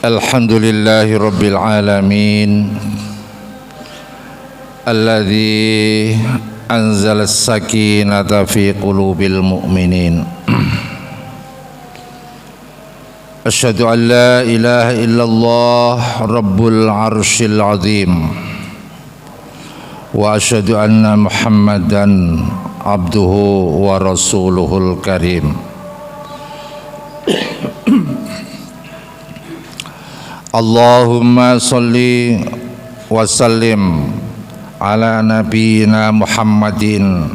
Alhamdulillahi Rabbil Alamin Alladhi anzala as-sakinata fi qulubil mu'minin. Asyhadu an la ilaha illallah Rabbul Arsyil Azim wa asyhadu anna Muhammadan abduhu wa rasuluhul karim. Allahumma salli wa sallim ala nabiyyina Muhammadin.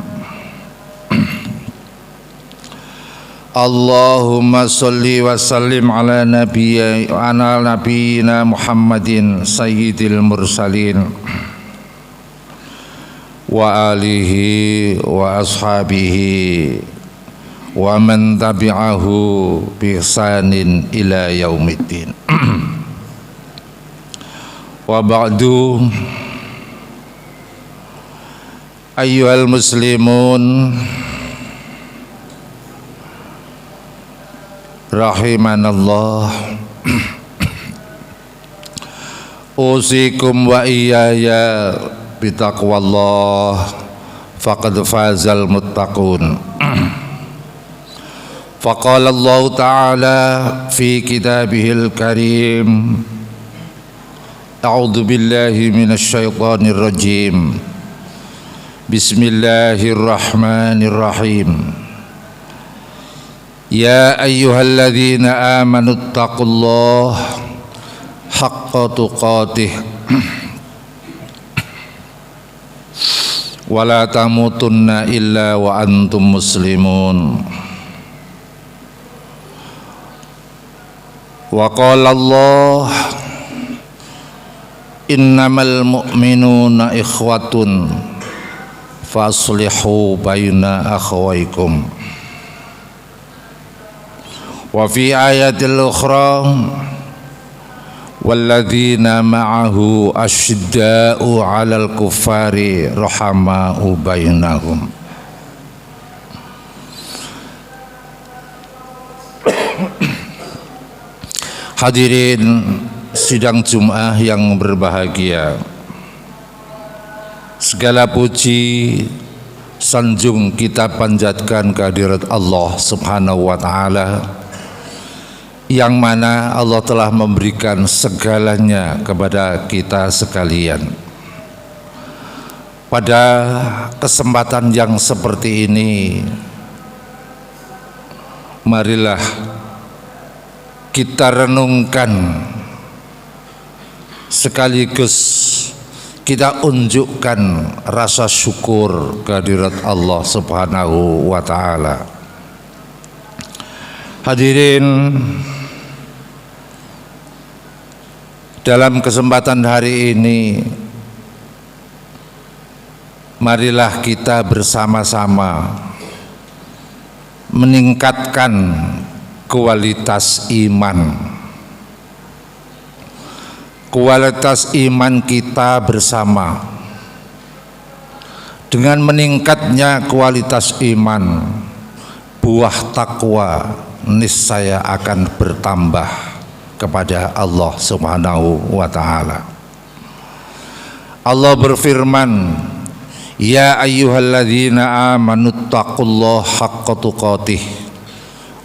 Allahumma salli wa sallim ala nabiyyina Muhammadin sayyidil mursalin wa alihi wa ashabihi wa man tabi'ahu bi ihsanin ila yaumiddin. Wa ba'du, ayyuhal muslimun rahimanallah, usikum wa iyaya bitaqwallah faqad fazal muttaqun. Faqala Allah ta'ala fi kitabihil karim, a'udzu billahi minasy syaithanir rajim. Bismillahirrahmanirrahim. Ya ayyuhalladzina amanu taqullaha haqqa tuqatih wa la tamutunna illa wa antum muslimun. Wa qala Allah, innamal mu'minuna ikhwatun faslihu baina akhawaykum. Wa fi ayatil ukhra, walladzina ma'ahu asyidda'u 'alal kuffari rahama'u bainahum. Hadirin sidang Jum'ah yang berbahagia, segala puji sanjung kita panjatkan kehadirat Allah Subhanahu wa ta'ala, yang mana Allah telah memberikan segalanya kepada kita sekalian. Pada kesempatan yang seperti ini, marilah kita renungkan sekaligus kita unjukkan rasa syukur kehadirat Allah Subhanahu wa ta'ala. Hadirin, dalam kesempatan hari ini, marilah kita bersama-sama meningkatkan kualitas iman. Kualitas iman kita bersama. Dengan meningkatnya kualitas iman, buah takwa niscaya akan bertambah kepada Allah Subhanahu wa ta'ala. Allah berfirman, ya ayyuhalladzina amanu taqullaha haqqa tuqatih.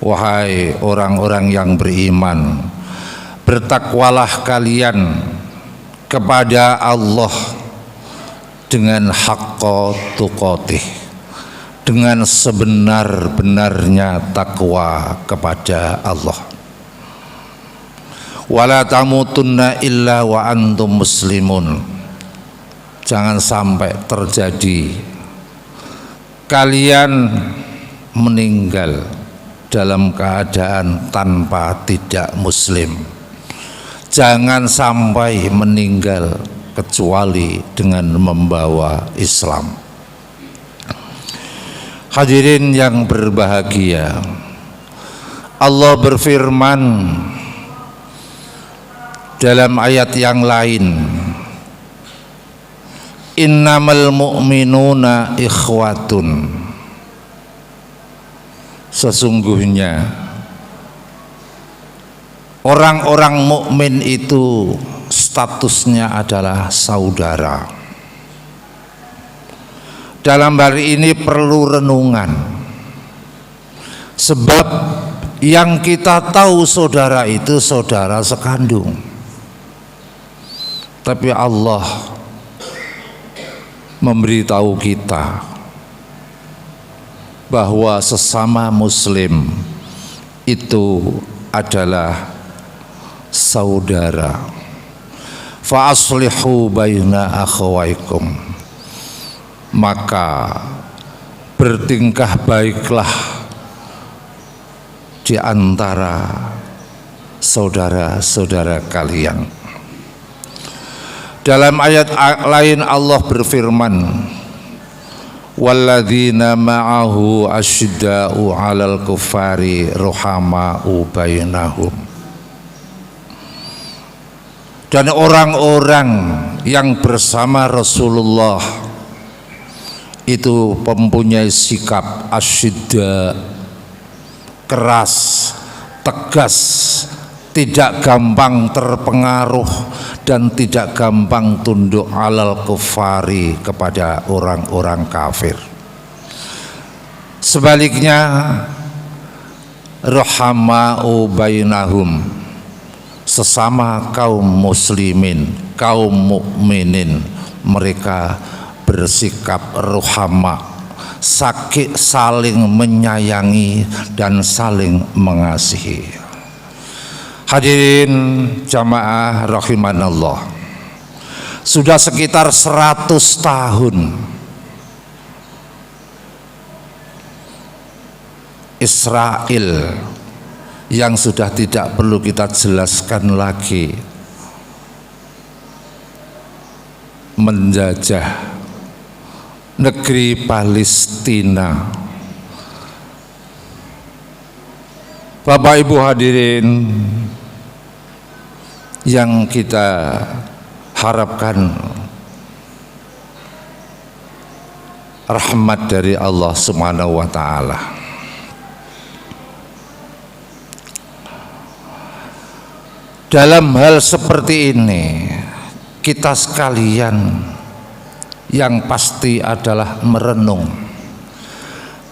Wahai orang-orang yang beriman, bertakwalah kalian kepada Allah dengan haqqa tuqatih, dengan sebenar-benarnya takwa kepada Allah. Wala tamutunna illa wa antum muslimun. Jangan sampai terjadi kalian meninggal dalam keadaan tanpa tidak muslim. Jangan sampai meninggal kecuali dengan membawa Islam. Hadirin yang berbahagia, Allah berfirman dalam ayat yang lain, innamal mu'minuna ikhwatun. Sesungguhnya Orang-orang mukmin itu statusnya adalah saudara. Dalam hal ini perlu renungan, sebab yang kita tahu saudara itu saudara sekandung, tapi Allah memberitahu kita bahwa sesama muslim itu adalah saudara. Fa aslihu baina akhawaikum, maka bertingkah baiklah di antara saudara-saudara kalian. Dalam ayat lain Allah berfirman, walladzina ma'ahu asyidda'u 'alal kuffari ruhama'u bainahum. Dan orang-orang yang bersama Rasulullah itu mempunyai sikap asyidda, keras, tegas, tidak gampang terpengaruh dan tidak gampang tunduk alal kufari kepada orang-orang kafir. Sebaliknya rahama'u bainahum, sesama kaum muslimin, kaum mukminin, mereka bersikap ruhama, saling menyayangi dan saling mengasihi. Hadirin jamaah rahimanallah, sudah sekitar 100 tahun Israel yang sudah tidak perlu kita jelaskan lagi menjajah negeri Palestina. Bapak Ibu hadirin yang kita harapkan rahmat dari Allah Subhanahu wa taala. Dalam hal seperti ini, kita sekalian yang pasti adalah merenung.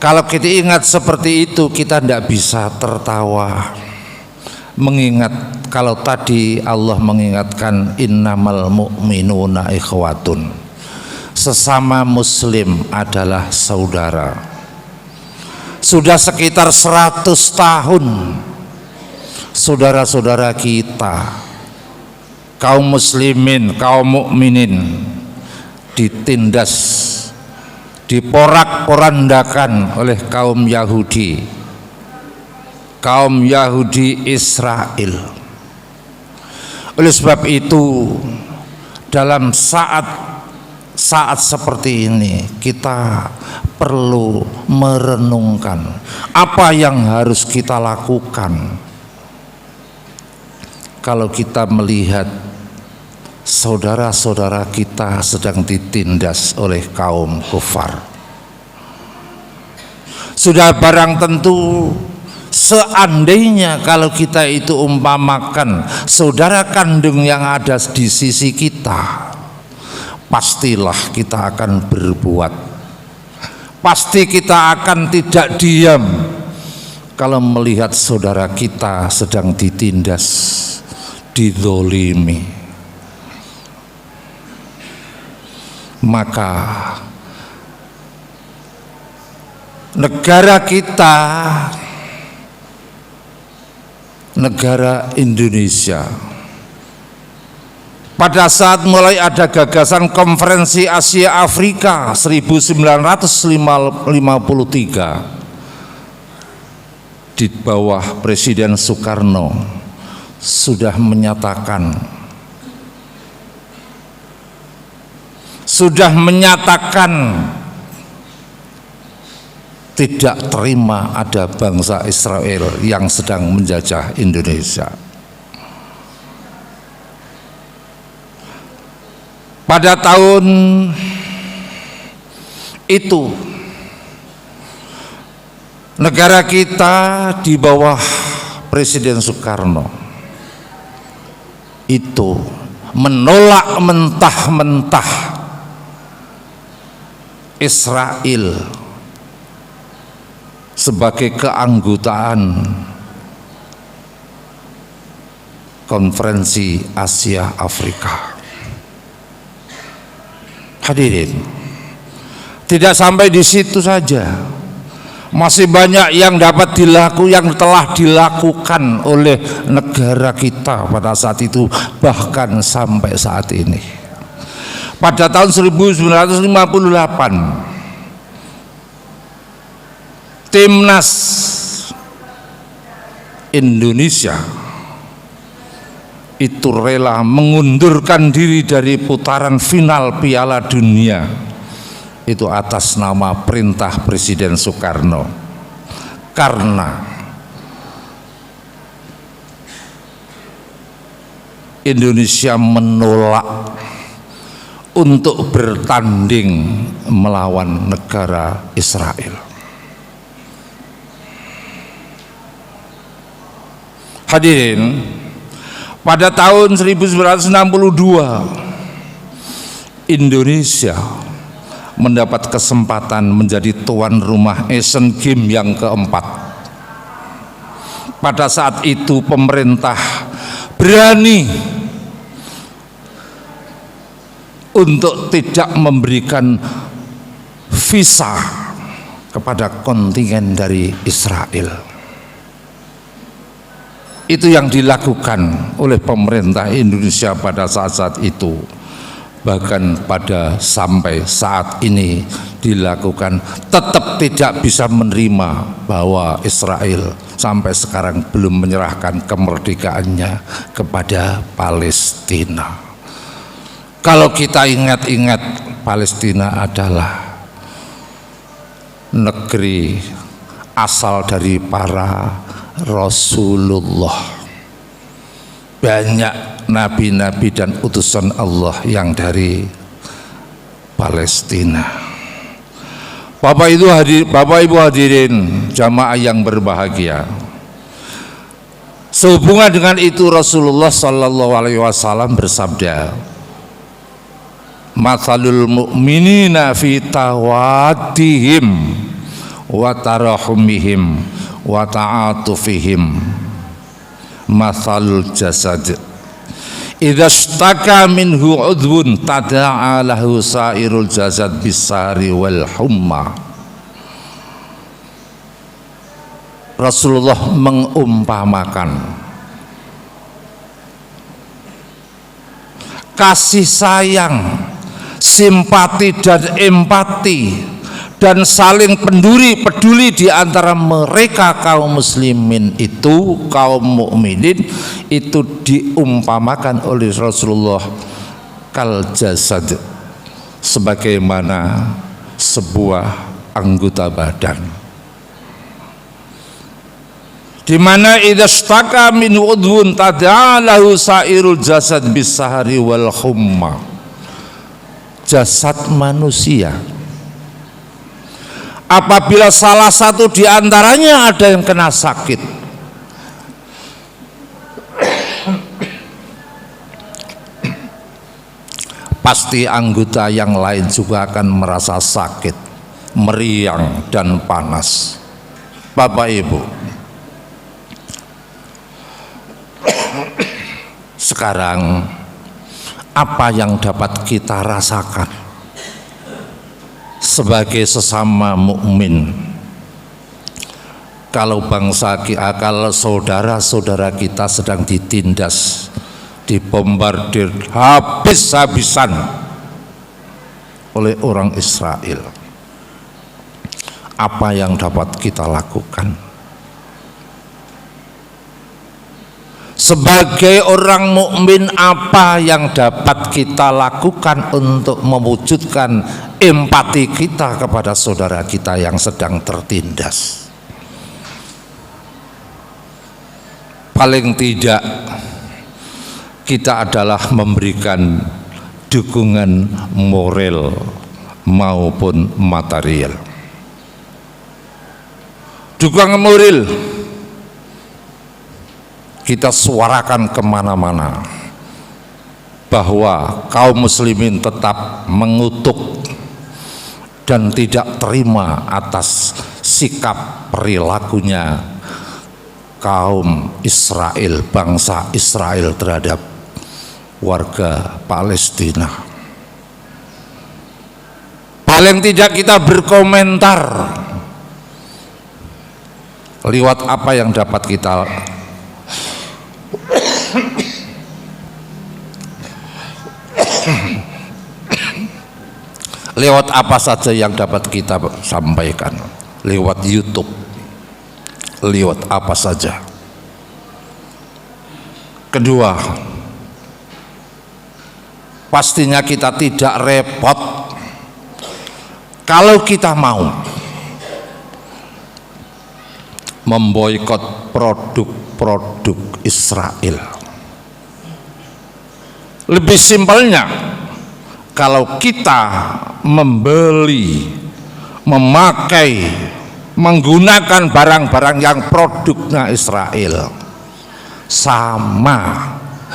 Kalau kita ingat seperti itu, kita tidak bisa tertawa. Mengingat kalau tadi Allah mengingatkan innamal mu'minuna ikhwatun, sesama muslim adalah saudara. Sudah sekitar 100 tahun saudara-saudara kita, kaum muslimin, kaum mukminin ditindas, diporak-porandakan oleh kaum Yahudi Israel. Oleh sebab itu, dalam saat seperti ini kita perlu merenungkan apa yang harus kita lakukan kalau kita melihat saudara-saudara kita sedang ditindas oleh kaum kufar. Sudah barang tentu, seandainya kalau kita itu umpamakan saudara kandung yang ada di sisi kita, pastilah kita akan berbuat, pasti kita akan tidak diam kalau melihat saudara kita sedang ditindas, dizolimi. Maka negara kita, negara Indonesia, pada saat mulai ada gagasan Konferensi Asia Afrika 1953 di bawah Presiden Soekarno sudah menyatakan tidak terima ada bangsa Israel yang sedang menjajah Indonesia. Pada tahun itu negara kita di bawah Presiden Soekarno itu menolak mentah-mentah Israel sebagai keanggotaan Konferensi Asia Afrika. Hadirin, tidak sampai di situ saja, masih banyak yang telah dilakukan oleh negara kita pada saat itu, bahkan sampai saat ini. Pada tahun 1958, Timnas Indonesia itu rela mengundurkan diri dari putaran final Piala Dunia itu atas nama perintah Presiden Soekarno, karena Indonesia menolak untuk bertanding melawan negara Israel. Hadirin, pada tahun 1962 Indonesia mendapat kesempatan menjadi tuan rumah Asian Games yang keempat. Pada saat itu pemerintah berani untuk tidak memberikan visa kepada kontingen dari Israel. Itu yang dilakukan oleh pemerintah Indonesia pada saat-saat itu. Bahkan pada sampai saat ini dilakukan, tetap tidak bisa menerima bahwa Israel sampai sekarang belum menyerahkan kemerdekaannya kepada Palestina. Kalau kita ingat-ingat, Palestina adalah negeri asal dari para Rasulullah. Banyak nabi-nabi dan utusan Allah yang dari Palestina. Bapak Ibu hadirin jamaah yang berbahagia, sehubungan dengan itu Rasulullah Shallallahu Alaihi Wasallam bersabda, "Matsalul mu'minina fi tawadihim wa tarahumihim wa ta'atufihim mathalul jasad idza ishtaka minhu udhun tada'a lahu sairul jasad bisari wal humma." Rasulullah mengumpamakan kasih sayang, simpati dan empati dan saling peduli di antara mereka kaum muslimin itu, kaum mukminin itu diumpamakan oleh Rasulullah kal jasad, sebagaimana sebuah anggota badan, di mana idza staka min udhun tada'alahu sairul jasad bisahari wal humma. Jasad manusia apabila salah satu di antaranya ada yang kena sakit, pasti anggota yang lain juga akan merasa sakit, meriang dan panas. Bapak Ibu, sekarang apa yang dapat kita rasakan sebagai sesama mukmin kalau saudara-saudara kita sedang ditindas, dibombardir habis-habisan oleh orang Israel? Apa yang dapat kita lakukan? Sebagai orang mukmin, apa yang dapat kita lakukan untuk mewujudkan empati kita kepada saudara kita yang sedang tertindas? Paling tidak kita adalah memberikan dukungan moral maupun material. Dukungan moral kita suarakan kemana-mana, bahwa kaum muslimin tetap mengutuk dan tidak terima atas sikap perilakunya kaum Israel, bangsa Israel terhadap warga Palestina. Paling tidak kita berkomentar lewat apa yang dapat kita lewat apa saja yang dapat kita sampaikan, lewat YouTube, lewat apa saja. Kedua, pastinya kita tidak repot kalau kita mau memboikot produk-produk Israel. Lebih simpelnya, kalau kita membeli, memakai, menggunakan barang-barang yang produknya Israel, sama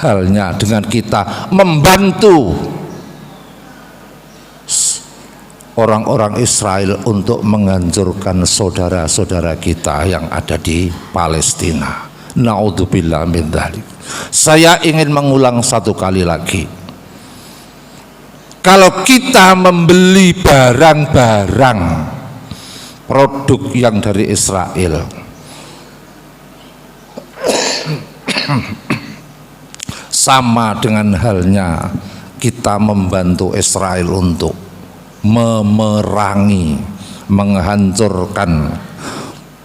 halnya dengan kita membantu orang-orang Israel untuk menghancurkan saudara-saudara kita yang ada di Palestina. Naudzubillah min dzalik. Saya ingin mengulang satu kali lagi. Kalau kita membeli barang-barang produk yang dari Israel, sama dengan halnya kita membantu Israel untuk memerangi, menghancurkan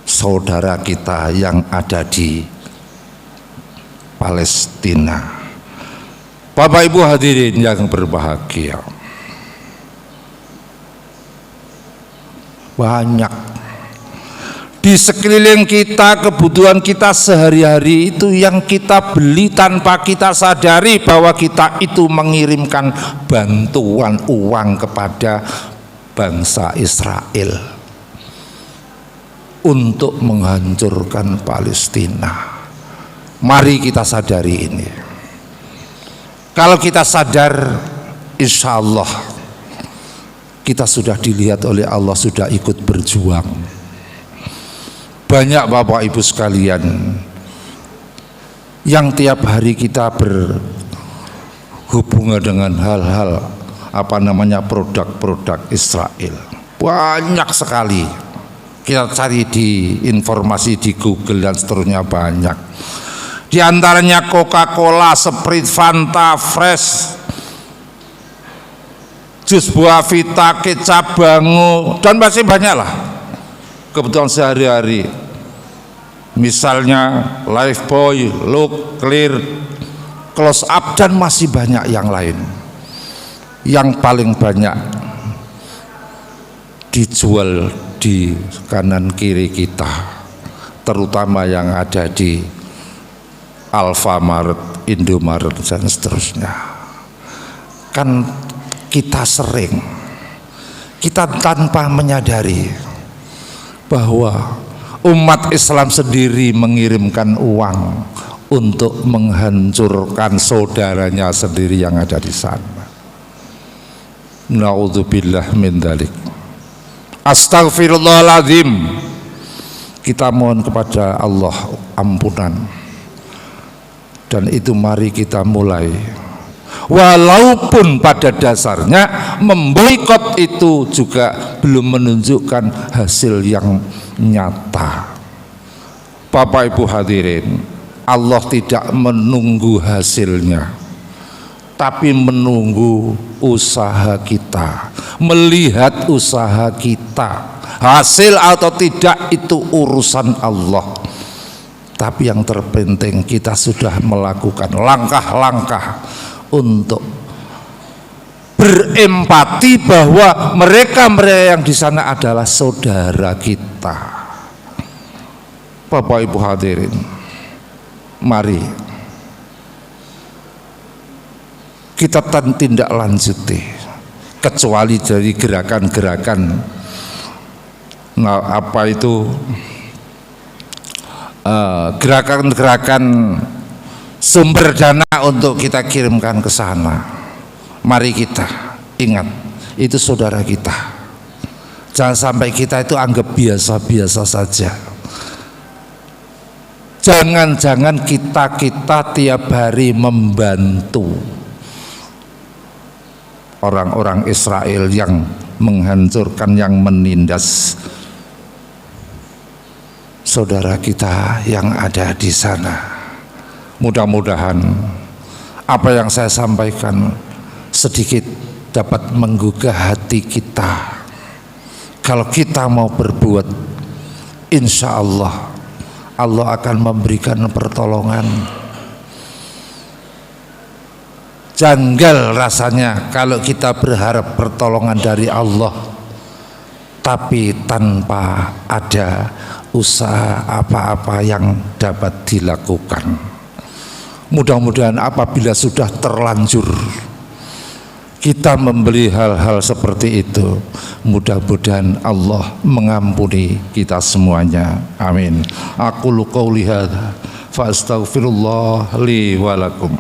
saudara kita yang ada di Palestina. Bapak Ibu hadirin yang berbahagia, banyak di sekeliling kita, kebutuhan kita sehari-hari itu yang kita beli tanpa kita sadari bahwa kita itu mengirimkan bantuan uang kepada bangsa Israel untuk menghancurkan Palestina. Mari kita sadari ini. Kalau kita sadar, insya Allah kita sudah dilihat oleh Allah, sudah ikut berjuang. Banyak Bapak Ibu sekalian yang tiap hari kita berhubungan dengan hal-hal produk-produk Israel. Banyak sekali. Kita cari di informasi di Google dan seterusnya banyak. Di antaranya Coca-Cola, Sprite, Fanta, Fresh, jus buah Vita, kecap, Bango, dan masih banyak lah kebutuhan sehari-hari. Misalnya Lifebuoy, Look, Clear, Close Up, dan masih banyak yang lain. Yang paling banyak dijual di kanan kiri kita, terutama yang ada di Alfamart, Indomaret, dan seterusnya. Kan kita sering, kita tanpa menyadari bahwa umat Islam sendiri mengirimkan uang untuk menghancurkan saudaranya sendiri yang ada di sana. Naudzubillah min dzalik. Astaghfirullahaladzim. Kita mohon kepada Allah ampunan. Dan itu mari kita mulai. Walaupun pada dasarnya memboikot itu juga belum menunjukkan hasil yang nyata. Bapak Ibu hadirin, Allah tidak menunggu hasilnya, tapi menunggu usaha kita, melihat usaha kita. Hasil atau tidak itu urusan Allah, tapi yang terpenting kita sudah melakukan langkah-langkah untuk berempati bahwa mereka yang di sana adalah saudara kita. Bapak Ibu hadirin, mari kita tindak lanjuti, kecuali dari gerakan-gerakan gerakan-gerakan sumber dana untuk kita kirimkan ke sana. Mari kita ingat, itu saudara kita. Jangan sampai kita itu anggap biasa-biasa saja. Jangan-jangan kita tiap hari membantu orang-orang Israel yang menghancurkan, yang menindas saudara kita yang ada di sana. Mudah-mudahan apa yang saya sampaikan sedikit dapat menggugah hati kita. Kalau kita mau berbuat, insya Allah Allah akan memberikan pertolongan. Janggal rasanya kalau kita berharap pertolongan dari Allah tapi tanpa ada usaha apa-apa yang dapat dilakukan. Mudah-mudahan apabila sudah terlanjur kita membeli hal-hal seperti itu, mudah-mudahan Allah mengampuni kita semuanya. Amin. Aqulu qouli hadza fa astaghfirullah li wa lakum.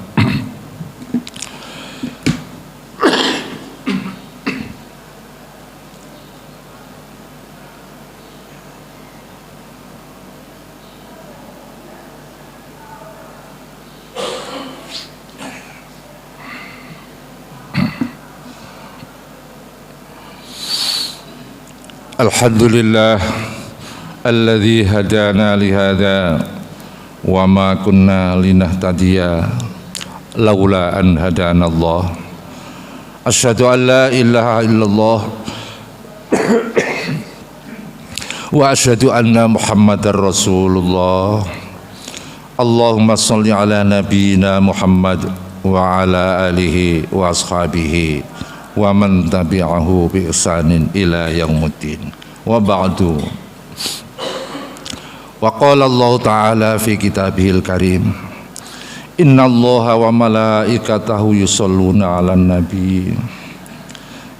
Alhamdulillah alladzi hadana lihada wa ma kunna linahtadiya laula an hadana Allah. Asyhadu an la ilaha illallah wa asyhadu anna Muhammadar Rasulullah. Allahumma shalli ala nabiyyina Muhammad wa ala alihi wa ashabihi wa man tabi'ahu bi ihsanin ila yaumuddin. Wa ba'du. Wa qala Allah ta'ala fi kitabihil karim, innallaha wa malaikatahu yusholluna 'alan nabi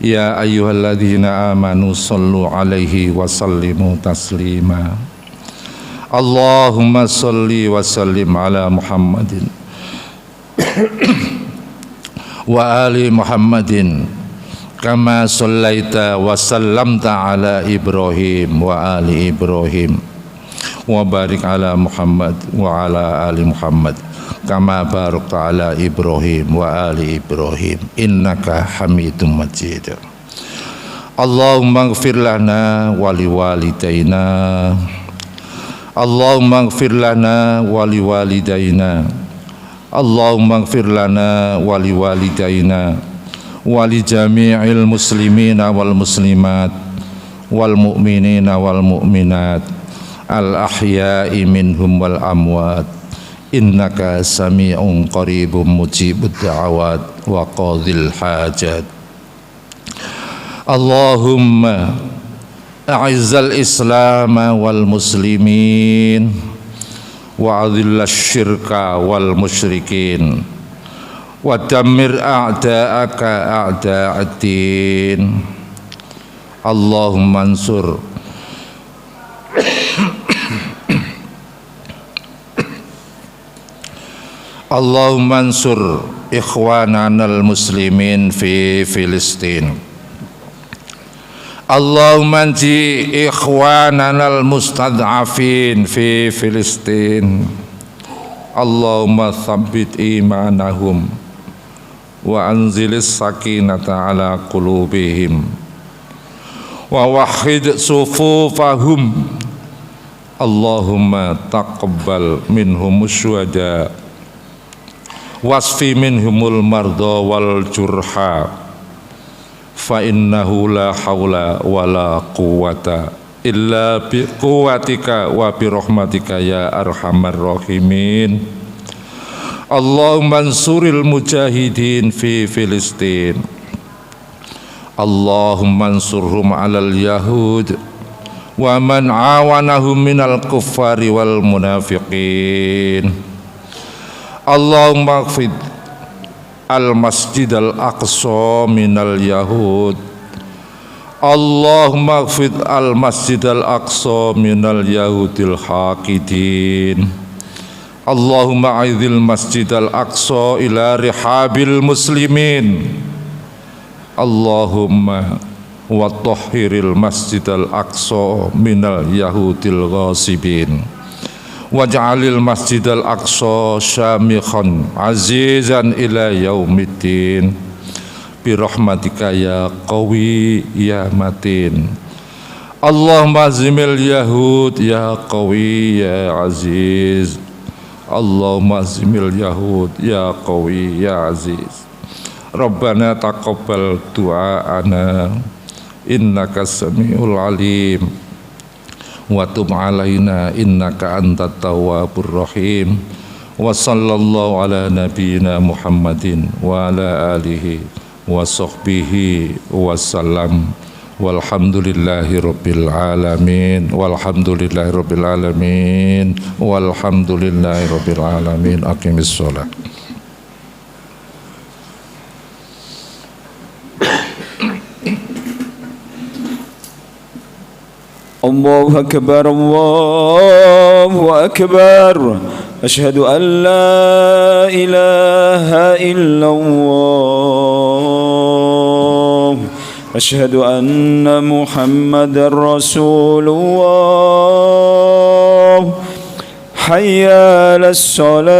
ya ayyuhalladzina amanu shallu 'alaihi wa sallimu taslima. Allahumma shalli wa sallim ala Muhammadin wa ali Muhammadin kama shallaita wa sallamta ala Ibrahim wa ali Ibrahim wa barik ala Muhammad wa ala ali Muhammad kama barakta ala Ibrahim wa ali Ibrahim innaka Hamidum Majid. Allahumma ighfir lana wa liwalidayna, Allahumma ighfir lana wa liwalidayna, Allahumma ighfir lana wa liwalidayna wali jami'il muslimina wal muslimat wal mu'minina wal mu'minat al ahya'i minhum wal amwat innaka sami'un qaribun mujibud da'awat wa qadhil hajat. Allahumma a'izzal islam wal muslimin wa adhillash syirka wal musyrikin wa dammir a'da'aka a'da'ad-din. Allahumma ansur Allahumma ansur ikhwananal muslimin fi Filistin. Allahumma anji ikhwananal mustad'afin fi Filistin. Allahumma thabbit imanahum wa anzilis sakinata ala qulubihim wa wahhid sufufahum. Allahumma taqabbal minhum syuhada wasfi minhumul marda wal jurha fa innahu la hawla wa la quwwata illa bi quwwatika wa bi rahmatika ya arhamar rahimin. Allahumma ansuril mujahidin fi Filistin. Allahumma ansurhum alal yahud wa man awanahum minal kuffari wal munafiqin. Allahumma ighfir al masjid al aqsa minal yahud. Allahumma ighfir al masjid al aqsa minal yahudil haqidin. Allahumma a'idhil masjidal aqsa ila rihabil muslimin. Allahumma wa tahhiril masjidal aqsa minal yahudil ghasibin. Waj'alil masjidal aqsa syamikhan azizan ila yaumiddin. Birahmatika ya qawi ya matin. Allahumma zimil yahud ya qawi ya aziz. Allahumma zimil yahud ya qawi ya aziz. Rabbana taqabbal du'aana innaka samiul alim wa tub alaina innaka antat tawwabur rahim. Wa sallallahu ala nabiyyina Muhammadin wa ala alihi wa sahbihi wa sallam. Walhamdulillahi rabbil alamin. Walhamdulillahi rabbil alamin. Walhamdulillahi rabbil alamin. Aqimis shalah. Allahu akbar, Allahu akbar. Asyhadu an la ilaha illallah. أشهد أن محمد رسول الله. حي على الصلاة.